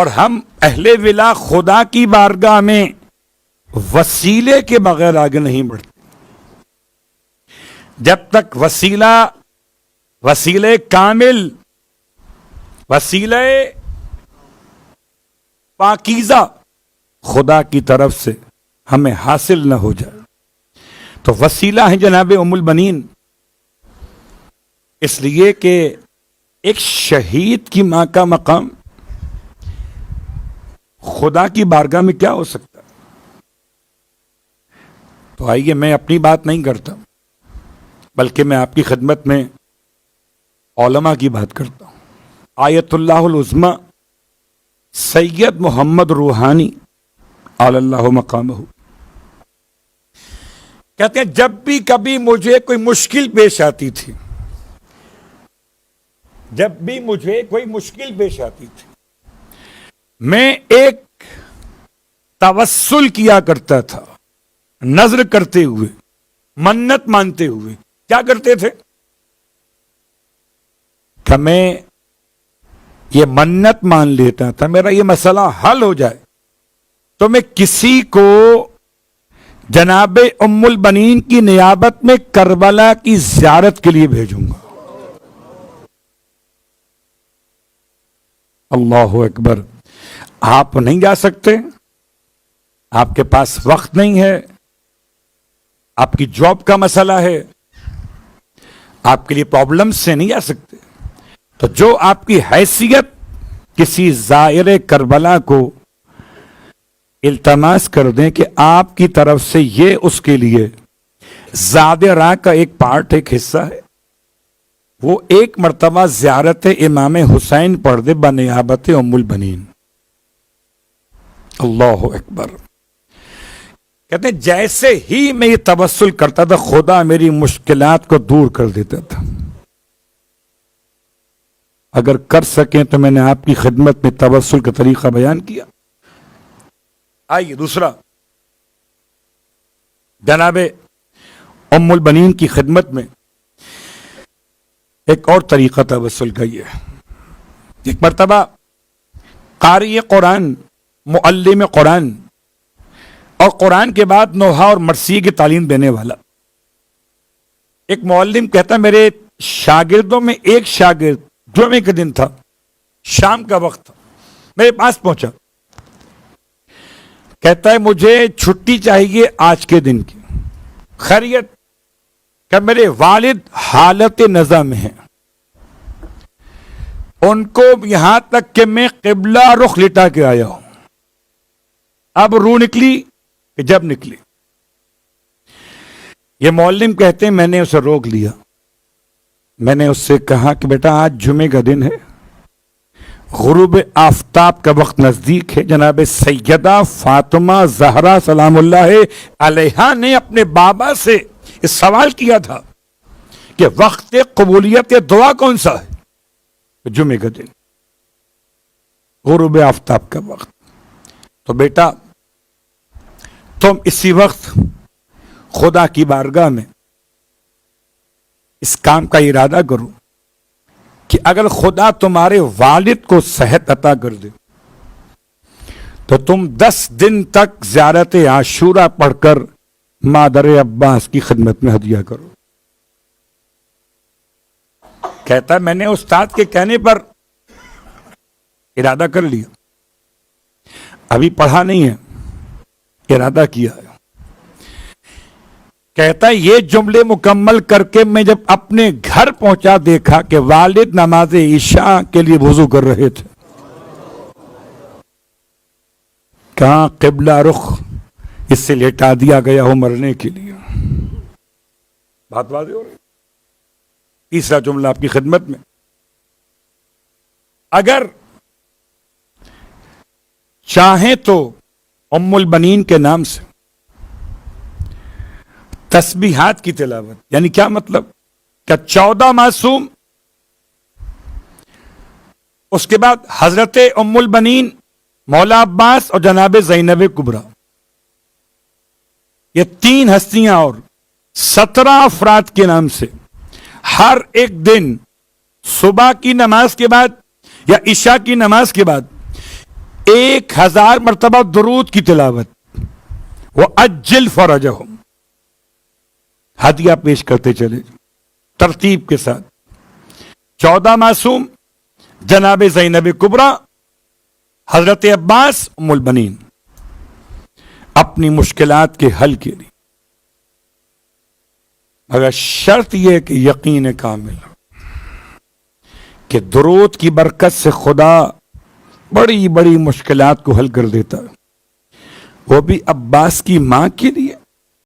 اور ہم اہل ولا خدا کی بارگاہ میں وسیلے کے بغیر آگے نہیں بڑھتے. جب تک وسیلے کامل، وسیلے پاکیزہ خدا کی طرف سے ہمیں حاصل نہ ہو جائے. تو وسیلہ ہے جناب ام البنین، اس لیے کہ ایک شہید کی ماں کا مقام خدا کی بارگاہ میں کیا ہو سکتا ہے. تو آئیے، میں اپنی بات نہیں کرتا بلکہ میں آپ کی خدمت میں علماء کی بات کرتا ہوں. آیت اللہ العظمی سید محمد روحانی علی اللہ مقامہ کہتے ہیں، جب بھی کبھی مجھے کوئی مشکل پیش آتی تھی، جب بھی مجھے کوئی مشکل پیش آتی تھی، میں ایک توسل کیا کرتا تھا، نذر کرتے ہوئے، منت مانتے ہوئے. کیا کرتے تھے کہ میں یہ منت مان لیتا تھا میرا یہ مسئلہ حل ہو جائے تو میں کسی کو جناب ام البنین کی نیابت میں کربلا کی زیارت کے لیے بھیجوں گا. اللہ اکبر. آپ نہیں جا سکتے، آپ کے پاس وقت نہیں ہے، آپ کی جاب کا مسئلہ ہے، آپ کے لیے پرابلم سے نہیں جا سکتے، تو جو آپ کی حیثیت کسی زائر کربلا کو التماس کر دیں کہ آپ کی طرف سے یہ اس کے لیے زاد راہ کا ایک پارٹ، ایک حصہ ہے، وہ ایک مرتبہ زیارت امام حسین پڑھ دے بنیابت ام البنین. اللہ اکبر. کہتے ہیں جیسے ہی میں یہ توسل کرتا تھا خدا میری مشکلات کو دور کر دیتا تھا. اگر کر سکیں تو میں نے آپ کی خدمت میں توسل کا طریقہ بیان کیا. آئیے دوسرا، جناب ام البنین کی خدمت میں ایک اور طریقہ توسل کا یہ ہے. ایک مرتبہ قاری قرآن، معلم قرآن اور قرآن کے بعد نوحہ اور مرثیہ کی تعلیم دینے والا ایک معلم کہتا میرے شاگردوں میں ایک شاگرد، جمعے کا دن تھا، شام کا وقت تھا، میرے پاس پہنچا، کہتا ہے مجھے چھٹی چاہیے آج کے دن کی. خیریت؟ کہ میرے والد حالت نزع میں ہیں، ان کو یہاں تک کہ میں قبلہ رخ لٹا کے آیا ہوں. اب روح نکلی کہ جب نکلی. یہ معلم کہتے ہیں میں نے اسے روک لیا، میں نے اس سے کہا کہ بیٹا آج جمعے کا دن ہے، غروب آفتاب کا وقت نزدیک ہے. جناب سیدہ فاطمہ زہرا سلام اللہ علیہا نے اپنے بابا سے اس سوال کیا تھا کہ وقت قبولیت دعا کون سا ہے؟ جمعے کا دن، غروب آفتاب کا وقت. تو بیٹا تم اسی وقت خدا کی بارگاہ میں اس کام کا ارادہ کرو کہ اگر خدا تمہارے والد کو صحت عطا کر دے تو تم 10 دن تک زیارت عاشورہ پڑھ کر مادر عباس کی خدمت میں ہدیہ کرو. کہتا ہے میں نے استاد کے کہنے پر ارادہ کر لیا، ابھی پڑھا نہیں ہے، ارادہ کیا ہے. کہتا ہے یہ جملے مکمل کر کے میں جب اپنے گھر پہنچا دیکھا کہ والد نماز عشاء کے لیے وضو کر رہے تھے. کہاں قبلہ رخ اس سے لیٹا دیا گیا ہو مرنے کے لیے. بات واضح ہو رہی. تیسرا جملہ آپ کی خدمت میں، اگر چاہیں تو ام البنین کے نام سے تسبیحات کی تلاوت، یعنی کیا مطلب؟ کہ 14 معصوم، اس کے بعد حضرت ام البنین، مولا عباس اور جناب زینب کبریٰ، یہ 3 ہستیاں اور 17 افراد کے نام سے ہر ایک دن صبح کی نماز کے بعد یا عشاء کی نماز کے بعد 1000 مرتبہ درود کی تلاوت، وہ اجل فرجہم، ہدیہ پیش کرتے چلے ترتیب کے ساتھ۔ 14 معصوم، جناب زینب کبریٰ، حضرت عباس ام البنین، اپنی مشکلات کے حل کے لیے، مگر شرط یہ کہ یقین کامل ہو کہ درود کی برکت سے خدا بڑی بڑی مشکلات کو حل کر دیتا ہے، وہ بھی عباس کی ماں کے لیے